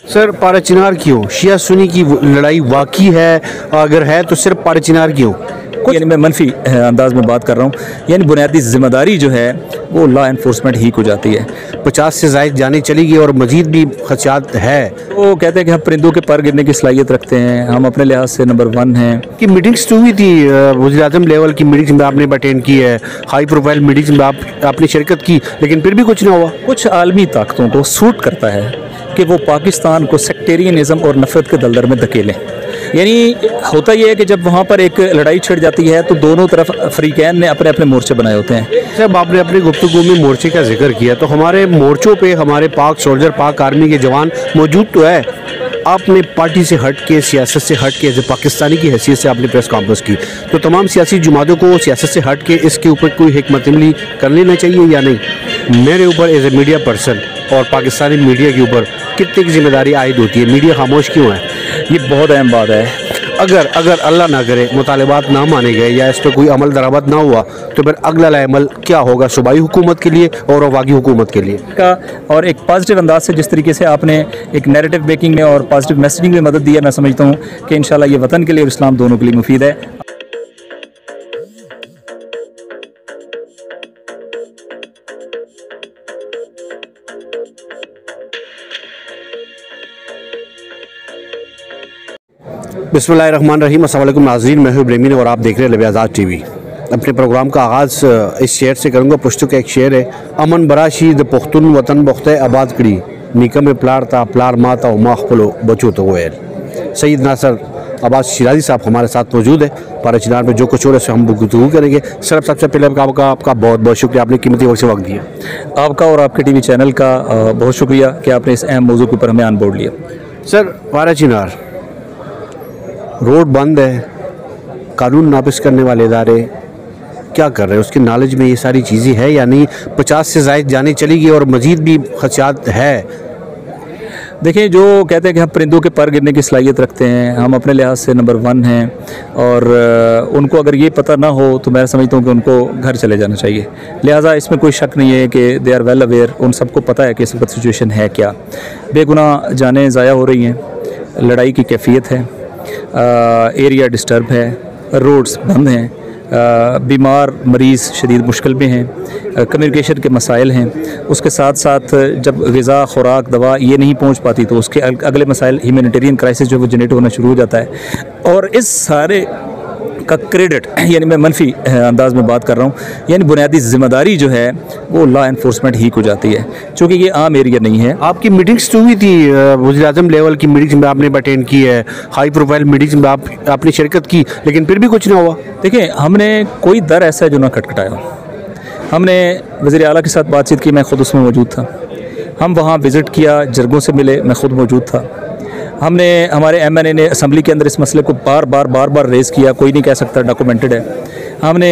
Sir पारा चिनार क्यों? शिया सुन्नी की लड़ाई वाकई है? अगर है तो सिर्फ पारा चिनार क्यों? यानी मैं मनफी अंदाज में बात कर रहा हूँ। यानी बुनियादी जिम्मेदारी जो है वो लॉ एनफोर्समेंट ही को जाती है। 50 से ज़ायद जाने चलेगी और मजीद भी खदशात है। वो कहते हैं कि हम परिंदों के पर गिरने की सलाहियत रखते हैं, हम अपने लिहाज से नंबर 1 हैं। कि मीटिंग्स तो हुई थी, वज़ीर-ए-आज़म लेवल की मीटिंग्स में आपने अटेंड की है, हाई प्रोफाइल मीटिंग्स में आपने शिरकत की, लेकिन फिर भी कुछ ना हुआ। कुछ आलमी ताकतों को सूट करता है कि वो पाकिस्तान को सेक्टेरियनिज़म और नफरत के दलदल में धकेलें। यानी होता यह है कि जब वहाँ पर एक लड़ाई छिड़ जाती है तो दोनों तरफ फरीकैन ने अपने अपने मोर्चे बनाए होते हैं। जब आपने अपनी गुफ्तगू में मोर्चे का जिक्र किया तो हमारे मोर्चों पे हमारे पाक सोल्जर, पाक आर्मी के जवान मौजूद तो है। आपने पार्टी से हट के, सियासत से हट के, एज ए पाकिस्तानी की हैसियत से आपने प्रेस कॉन्फ्रेंस की, तो तमाम सियासी जमातों को सियासत से हट के इसके ऊपर कोई हिकमत अमली कर लेना चाहिए या नहीं? मेरे ऊपर एज ए मीडिया पर्सन और पाकिस्तानी मीडिया के ऊपर कितनी की जिम्मेदारी आयद होती है? मीडिया खामोश क्यों है? ये बहुत अहम बात है। अगर अल्लाह ना करे मुतालिबात ना माने गए या इस पर कोई अमल दरामद ना हुआ तो फिर अगला अमल क्या होगा सूबाई हुकूमत के लिए और वफाकी हुकूमत के लिए का? और एक पॉजिटिव अंदाज से जिस तरीके से आपने एक नैरेटिव मेकिंग में और पॉजिटिव मैसेजिंग में मदद दी है, मैं समझता हूँ कि इंशाल्लाह ये वतन के लिए और इस्लाम दोनों के लिए मुफीद है। बिस्मिल्लाहिर्रहमानिर्रहीम। अस्सलाम वालेकुम नाज़रीन, मैं हूं इब्राहिम और आप देख रहे हैं लबे आज़ाद टीवी। अपने प्रोग्राम का आगाज़ इस शेर से करूँगा। पुश्तो का एक शेर है, अमन बराशी द पुख्तुन वतन बख्ते आबाद कड़ी निका में प्लार था प्लार माता और माखलो बचो तो वैल। सईद नासर अब्बास शिराजी साहब हमारे साथ मौजूद है। पारा चिनार में जो कुछ हो रहा है हम गुफ्तगू करेंगे। सर सबसे पहले आपका बहुत बहुत शुक्रिया, आपने कीमती वक्त से वक्त दिया। आपका और आपके टीवी चैनल का बहुत शुक्रिया कि आपने इस अहम मौजू के ऊपर हमें ऑन बोर्ड लिया। सर पारा चिनार रोड बंद है, कानून नाफिज करने वाले इदारे क्या कर रहे हैं? उसकी नॉलेज में ये सारी चीज़ें है या नहीं? 50 से ज़ायद जाने चलेगी और मजीद भी खदशात है। देखिए, जो कहते हैं कि हम परिंदों के पर गिरने की सलाहियत रखते हैं, हम अपने लिहाज से नंबर 1 हैं, और उनको अगर ये पता ना हो तो मैं समझता हूँ कि उनको घर चले जाना चाहिए। लिहाजा इसमें कोई शक नहीं है कि दे आर वेल अवेयर, उन सबको पता है कि इस वक्त सिचुएशन है क्या। बेगुनाह जानें ज़ाया हो रही हैं, लड़ाई की कैफियत है, एरिया डिस्टर्ब है, रोड्स बंद हैं, बीमार मरीज़ शदीद मुश्किल में हैं, कम्युनिकेशन के मसाइल हैं। उसके साथ साथ जब ग़िज़ा, खुराक, दवा ये नहीं पहुंच पाती तो उसके अगले मसाइल ह्यूमैनिटेरियन क्राइसिस जो वो जनरेट होना शुरू हो जाता है। और इस सारे का क्रेडिट, यानी मैं मनफी अंदाज में बात कर रहा हूँ, यानी बुनियादी जिम्मेदारी जो है वो लॉ एनफोर्समेंट ही को जाती है, क्योंकि ये आम एरिया नहीं है। आपकी मीटिंग्स तो हुई थी, वज़ीर-ए-आज़म लेवल की मीटिंग्स में आपने अटेंड की है, हाई प्रोफाइल मीटिंग्स में आपने शिरकत की, लेकिन फिर भी कुछ ना हुआ। देखिए, हमने कोई दर ऐसा है जो ना खटखटाया। हमने वज़ीर आला के साथ बातचीत की, मैं ख़ुद उसमें मौजूद था। हम वहाँ विज़िट किया, जरगों से मिले, मैं ख़ुद मौजूद था। हमने हमारे MNA ने असम्बली के अंदर इस मसले को बार बार रेज़ किया, कोई नहीं कह सकता डॉक्यूमेंटेड है। हमने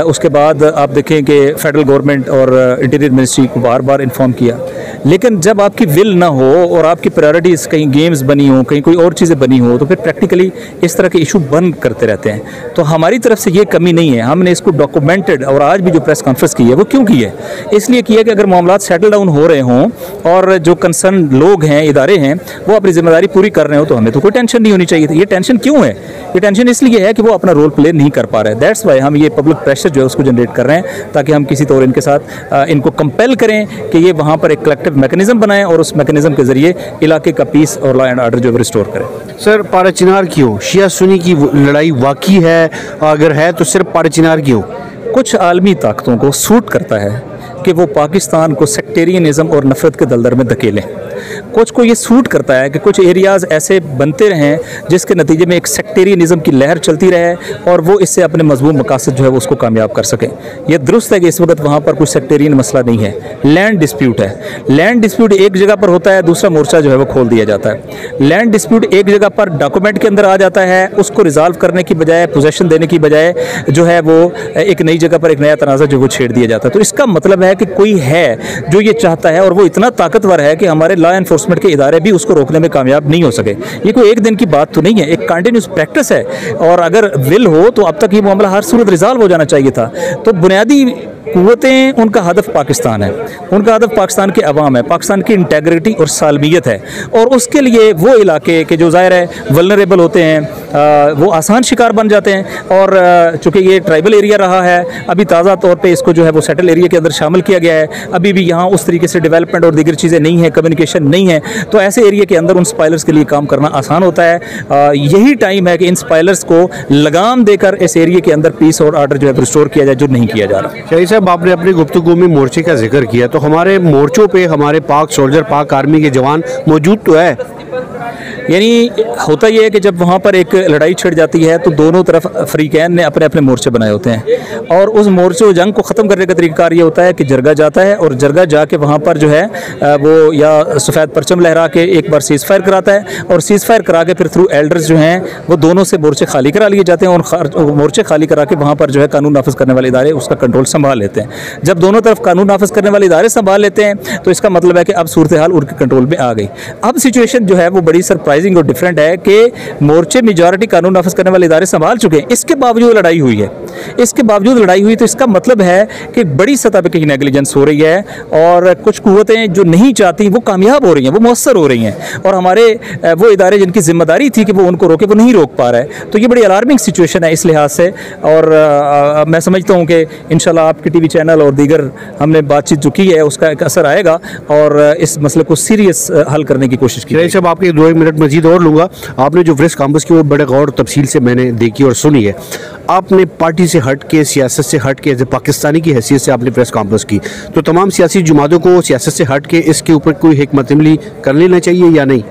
उसके बाद आप देखें कि फेडरल गवर्नमेंट और इंटीरियर मिनिस्ट्री को बार इन्फॉर्म किया, लेकिन जब आपकी विल ना हो और आपकी प्रायोरिटीज़ कहीं गेम्स बनी हो, कहीं कोई और चीज़ें बनी हो, तो फिर प्रैक्टिकली इस तरह के इशू बंद करते रहते हैं। तो हमारी तरफ से ये कमी नहीं है, हमने इसको डॉक्यूमेंटेड और आज भी जो प्रेस कॉन्फ्रेंस की है वो क्यों की है? इसलिए किया कि अगर मामला सेटल डाउन हो रहे हों और जो कंसर्न लोग हैं, इदारे हैं, वो अपनी जिम्मेदारी पूरी कर रहे हो तो हमें तो कोई टेंशन नहीं होनी चाहिए थी। ये टेंशन क्यों है? ये टेंशन इसलिए है कि वो अपना रोल प्ले नहीं कर पा रहे। दैट्स वाई हम ये पब्लिक प्रेशर जो है उसको जनरेट कर रहे हैं, ताकि हम किसी तौर इनके साथ इनको कंपेल करें कि ये वहाँ पर एक कलेक्टिव मैकेनिज्म बनाएं और उस मैकेनिज्म के जरिए इलाके का पीस और लॉ एंड ऑर्डर जो है रिस्टोर करें। सर पारा चिनार क्यों? शिया सुन्नी की लड़ाई वाकई है? अगर है तो सिर्फ पारा चिनार क्यों? कुछ आलमी ताकतों को सूट करता है कि वो पाकिस्तान को सेक्टेरियनिज़म और नफरत के दलदल में धकेलें। कुछ को ये सूट करता है कि कुछ एरियाज़ ऐसे बनते रहें जिसके नतीजे में एक सेक्टेरियनिज़म की लहर चलती रहे और वो इससे अपने मजबूत मकासद जो है वो उसको कामयाब कर सकें। ये दुरुस्त है कि इस वक्त वहाँ पर कुछ सेक्टेरियन मसला नहीं है, लैंड डिस्प्यूट है। लैंड डिस्प्यूट एक जगह पर होता है, दूसरा मोर्चा जो है वो खोल दिया जाता है। लैंड डिस्प्यूट एक जगह पर डॉक्यूमेंट के अंदर आ जाता है, उसको रिजॉल्व करने की बजाय, पोजेशन देने की बजाय जो है वो एक नई जगह पर एक नया तनाज़ा जो वो छेड़ दिया जाता है। तो इसका मतलब है कि कोई है जो ये चाहता है और वो इतना ताकतवर है कि हमारे लॉ एनफोर्समेंट के इदारे भी उसको रोकने में कामयाब नहीं हो सके। ये कोई एक दिन की बात तो नहीं है, एक कंटिन्यूस प्रैक्टिस है, और अगर विल हो तो अब तक ये मामला हर सूरत रिजॉल्व हो जाना चाहिए था। तो बुनियादी कुव्वतें, उनका हदफ पाकिस्तान है, उनका हदफ पाकिस्तान के अवाम है, पाकिस्तान की इंटेग्रिटी और सालमियत है। और उसके लिए वो इलाके के जो ज़ाहिर है वल्नरेबल होते हैं, वो आसान शिकार बन जाते हैं। और चूँकि ये ट्राइबल एरिया रहा है, अभी ताज़ा तौर पे इसको जो है वो सेटल एरिया के अंदर शामिल किया गया है, अभी भी यहाँ उस तरीके से डेवलपमेंट और दीगर चीज़ें नहीं हैं, कम्युनिकेशन नहीं है, तो ऐसे एरिया के अंदर उन स्पाइलर्स के लिए काम करना आसान होता है। यही टाइम है कि इन स्पाइलर्स को लगाम देकर इस एरिया के अंदर पीस और ऑर्डर जो है रिस्टोर किया जाए, जो नहीं किया जा रहा। शाही साहब, आपने अपनी गुफ्तगू में मोर्चे का जिक्र किया, तो हमारे मोर्चों पे हमारे पाक सोल्जर, पाक आर्मी के जवान मौजूद तो है। यानी होता यह है कि जब वहाँ पर एक लड़ाई छिड़ जाती है तो दोनों तरफ अफ्रीकैन ने अपने अपने मोर्चे बनाए होते हैं, और उस मोर्चे जंग को ख़त्म करने का तरीक़ाकार ये होता है कि जरगा जाता है, और जरगा जाके वहाँ पर जो है वो या सफ़ेद परचम लहरा के एक बार सीज़ फायर कराता है, और सीज़ फायर करा के फिर थ्रू एल्डर्स जो हैं वो दोनों से मोर्चे खाली करा लिए जाते हैं, और मोर्चे खाली करा के वहाँ पर जो है कानून नाफिज करने वाले इदारे उसका कंट्रोल संभाल लेते हैं। जब दोनों तरफ कानून नाफिज करने वाले इदारे संभाल लेते हैं तो इसका मतलब है कि अब सूरत हाल उनके कंट्रोल में आ गई। अब सिचुएशन जो है वो बड़ी सरप्राइजिंग और डिफरेंट है कि मोर्चे मेजॉरिटी कानून नाफिज करने वाले इदारे संभाल चुके हैं, इसके बावजूद लड़ाई हुई है। इसके बावजूद लड़ाई हुई तो इसका मतलब है कि बड़ी सतह पर कहीं नेग्लिजेंस हो रही है, और कुछ कुव्वतें जो नहीं चाहती वो कामयाब हो रही हैं, वो मुअस्सर हो रही हैं, और हमारे वो इदारे जिनकी जिम्मेदारी थी कि वो उनको रोके वो नहीं रोक पा रहे हैं। तो ये बड़ी अलार्मिंग सिचुएशन है इस लिहाज से। और मैं समझता हूँ कि इंशाल्लाह आपके टीवी चैनल और दीगर हमने बातचीत जो की है उसका एक असर आएगा, और इस मसले को सीरियस हल करने की कोशिश की। सब आपके 2 मिनट मजीद और लूँगा। आपने जो प्रेस कॉन्फ्रेंस की वो बड़े गौर तफसील से मैंने देखी और सुनी है। आपने पार्टी से हट के, सियासत से हट के, पाकिस्तानी की हैसियत से आपने प्रेस कॉन्फ्रेंस की, तो तमाम सियासी जमातों को सियासत से हट के इसके ऊपर कोई हिकमत अमली कर लेना चाहिए या नहीं?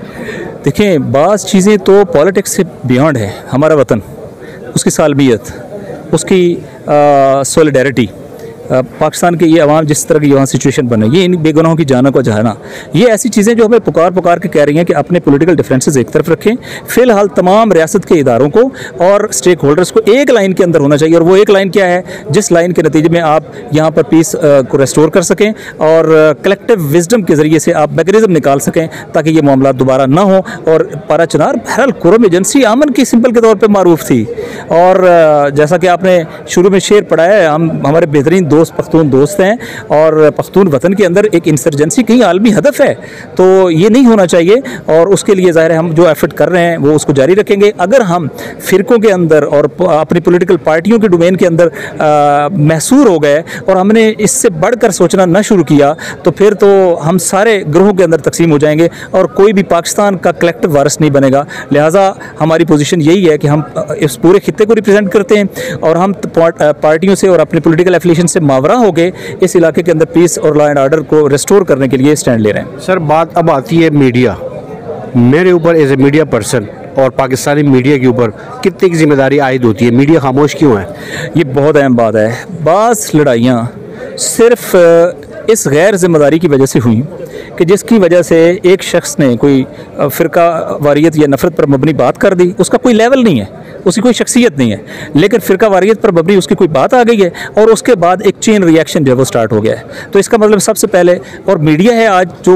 देखिए, बाज़ चीज़ें तो पॉलिटिक्स से बियॉन्ड है। हमारा वतन, उसकी सालमियत, उसकी सॉलिडेरिटी, पाकिस्तान के ये अवाम जिस तरह की यहाँ सिचुएशन बने, ये इन बेगुनाहों की जाना को जहाना, ये ऐसी चीज़ें जो हमें पुकार के कह रही हैं कि अपने पॉलिटिकल डिफरेंसेस एक तरफ रखें, फ़िलहाल तमाम रियासत के इदारों को और स्टेक होल्डर्स को एक लाइन के अंदर होना चाहिए। और वो एक लाइन क्या है? जिस लाइन के नतीजे में आप यहाँ पर पीस को रेस्टोर कर सकें और कलेक्टिव विजडम के ज़रिए से आप मैकेनिज़्म निकाल सकें ताकि ये मामला दोबारा ना हो। और पारा चनार बहरहाल कुरम एजेंसी अमन की सिंपल के तौर पर मारूफ थी, और जैसा कि आपने शुरू में शेर पढ़ा है, हम हमारे बेहतरीन दोस्त पख्तून दोस्त हैं, और पख्तून वतन के अंदर एक इंसर्जेंसी कहीं आलमी हदफ है, तो ये नहीं होना चाहिए। और उसके लिए ज़ाहिर है हम जो एफर्ट कर रहे हैं वो उसको जारी रखेंगे। अगर हम फ़िरकों के अंदर और अपनी पॉलिटिकल पार्टियों के डोमेन के अंदर महसूर हो गए और हमने इससे बढ़कर सोचना न शुरू किया तो फिर तो हम सारे ग्रोहों के अंदर तकसीम हो जाएंगे और कोई भी पाकिस्तान का कलेक्टिव वारिस नहीं बनेगा। लिहाजा हमारी पोजीशन यही है कि हम इस पूरे खित्ते को रिप्रेजेंट करते हैं और हम पार्टियों से और अपने पॉलिटिकल एफिलिएशन से मावरा हो गए इस इलाके के अंदर पीस और लॉ एंड ऑर्डर को रिस्टोर करने के लिए स्टैंड ले रहे हैं। सर, बात अब आती है मीडिया। मेरे ऊपर एज ए मीडिया पर्सन और पाकिस्तानी मीडिया के ऊपर कितनी की जिम्मेदारी आयद होती है? मीडिया खामोश क्यों है? ये बहुत अहम बात है। बास लड़ाइयाँ सिर्फ इस गैर जिम्मेदारी की वजह से हुई कि जिसकी वजह से एक शख्स ने कोई फ़िरका वारियत या नफ़रत पर मबनी बात कर दी। उसका कोई लेवल नहीं है, उसकी कोई शख्सियत नहीं है, लेकिन फ़िरका वारियत पर मबनी उसकी कोई बात आ गई है और उसके बाद एक चेन रिएक्शन जो है वो स्टार्ट हो गया है। तो इसका मतलब सबसे पहले, और मीडिया है आज जो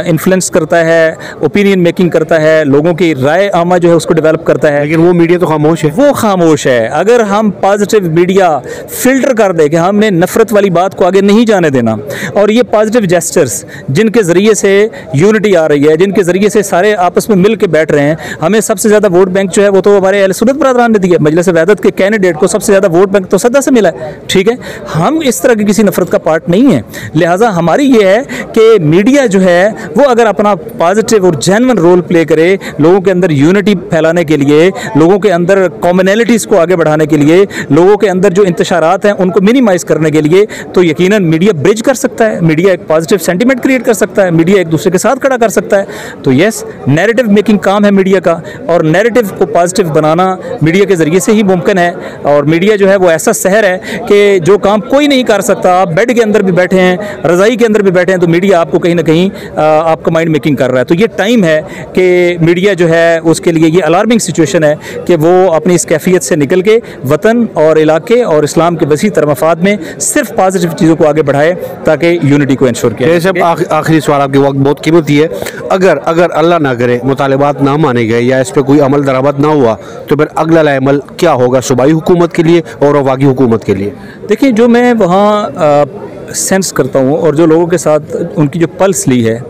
इन्फ्लुएंस करता है, ओपिनियन मेकिंग करता है, लोगों की राय आमा जो है उसको डेवलप करता है। लेकिन वो मीडिया तो खामोश है। वो खामोश है। अगर हम पॉजिटिव मीडिया फिल्टर कर दे कि हमने नफ़रत वाली बात को आगे नहीं जाने देना, और ये पॉजिटिव जेस्चर्स जिनके ज़रिए से यूनिटी आ रही है, जिनके ज़रिए से सारे आपस में मिल के बैठ रहे हैं, हमें सबसे ज़्यादा वोट बैंक जो है वो तो हमारे अहले सुन्नत बरादरान ने दिया। मजलिस वहदत के कैंडिडेट को सबसे ज़्यादा वोट बैंक तो सदा से मिला है। ठीक है, हम इस तरह की किसी नफ़रत का पार्ट नहीं है। लिहाजा हमारी ये है कि मीडिया जो है वो अगर अपना पॉजिटिव और जेन्युइन रोल प्ले करे लोगों के अंदर यूनिटी फैलाने के लिए, लोगों के अंदर कॉमनैलिटीज़ को आगे बढ़ाने के लिए, लोगों के अंदर जो इंतशारात हैं उनको मिनिमाइज़ करने के लिए, तो यकीनन मीडिया ब्रिज कर सकता है, मीडिया एक पॉजिटिव सेंटिमेंट क्रिएट कर सकता है, मीडिया एक दूसरे के साथ खड़ा कर सकता है। तो यस, नैरेटिव मेकिंग काम है मीडिया का, और नैरेटिव को पॉजिटिव बनाना मीडिया के ज़रिए से ही मुमकिन है। और मीडिया जो है वो ऐसा शहर है कि जो काम कोई नहीं कर सकता। आप बेड के अंदर भी बैठे हैं, रज़ाई के अंदर भी बैठे हैं, तो मीडिया आपको कहीं ना कहीं आपका माइंड मेकिंग कर रहा है। तो ये टाइम है कि मीडिया जो है उसके लिए ये अलार्मिंग सिचुएशन है कि वो अपनी इस कैफियत से निकल के वतन और इलाके और इस्लाम के वसी तर मफाद में सिर्फ पॉजिटिव चीज़ों को आगे बढ़ाए ताकि यूनिटी को इंश्योर किया। आखिरी बार आपकी वक्त बहुत कीमती है। अगर अगर अल्लाह ना करे मुतालबात ना माने गए या इस पर कोई अमल दरामद ना हुआ तो फिर अगला अमल क्या होगा सूबाई हुकूमत के लिए और वफाकी हुकूमत के लिए? देखिए, जो मैं वहाँ सेंस करता हूँ और जो लोगों के साथ उनकी जो पल्स ली है,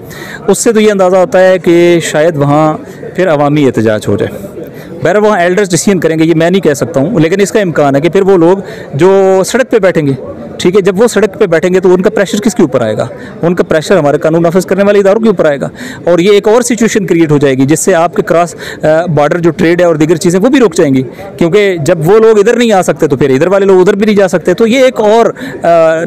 उससे तो ये अंदाज़ा होता है कि शायद वहाँ फिर अवामी एहतजाज हो जाए। बहरहाल वहाँ एल्डर्स डिसीजन करेंगे, ये मैं नहीं कह सकता हूँ, लेकिन इसका इम्कान है कि फिर वो लोग जो सड़क पे बैठेंगे, ठीक है, जब वो सड़क पे बैठेंगे तो उनका प्रेशर किसके ऊपर आएगा? उनका प्रेशर हमारे कानून नाफिज करने वाले इदारों के ऊपर आएगा, और ये एक और सिचुएशन क्रिएट हो जाएगी जिससे आपके क्रॉस बॉर्डर जो ट्रेड है और दीगर चीज़ें वो भी रुक जाएंगी, क्योंकि जब वो लोग इधर नहीं आ सकते तो फिर इधर वाले लोग उधर भी नहीं जा सकते। तो ये एक और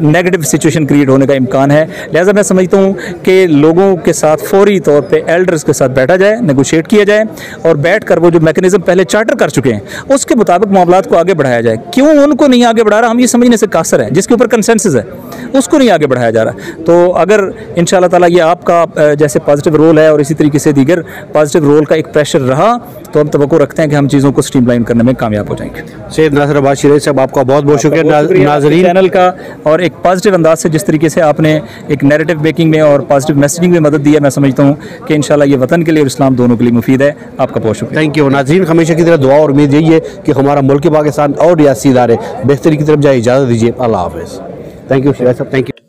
नेगेटिव सिचुएशन क्रिएट होने का इम्कान है। लिहाजा मैं समझता हूँ कि लोगों के साथ फौरी तौर पर एल्डर्स के साथ बैठा जाए, नेगोशिएट किया जाए, और बैठ कर वो जो मैकेनिज्म पहले चार्टर कर चुके हैं उसके मुताबिक मामलात को आगे बढ़ाया जाए। क्यों उनको नहीं आगे बढ़ा रहा, हम ये समझने से कासर है, जिसके ऊपर कंसेंसस है उसको नहीं आगे बढ़ाया जा रहा। तो अगर इंशाल्लाह ताला ये आपका जैसे पॉजिटिव रोल है और इसी तरीके से दीगर पॉजिटिव रोल का एक प्रेशर रहा तो हम तवक्को रखते हैं कि हम चीज़ों को स्ट्रीमलाइन करने में कामयाब हो जाएंगे। सैयद नासिर अब्बास शिरैज़ी साहब, आपका बहुत बहुत शुक्रिया नाज़रीन चैनल का, और एक पॉजिटिव अंदाज से जिस तरीके से आपने एक नैरेटिव मेकिंग में और पॉजिटिव मैसेजिंग में मदद दी है, मैं समझता हूँ कि इंशाल्लाह ये वतन के लिए और इस्लाम दोनों के लिए मुफीद है। आपका बहुत शुक्रिया। थैंक यू नाज़रीन, हमेशा की तरह दुआ और उम्मीद यही है कि हमारा मुल्क पाकिस्तान और रियासी इदारे बेहतरी की तरफ जाए। इजाज़त दीजिए, अल्लाह हाफ़िज़। थैंक यू शिरैज़ी साहब, थैंक यू।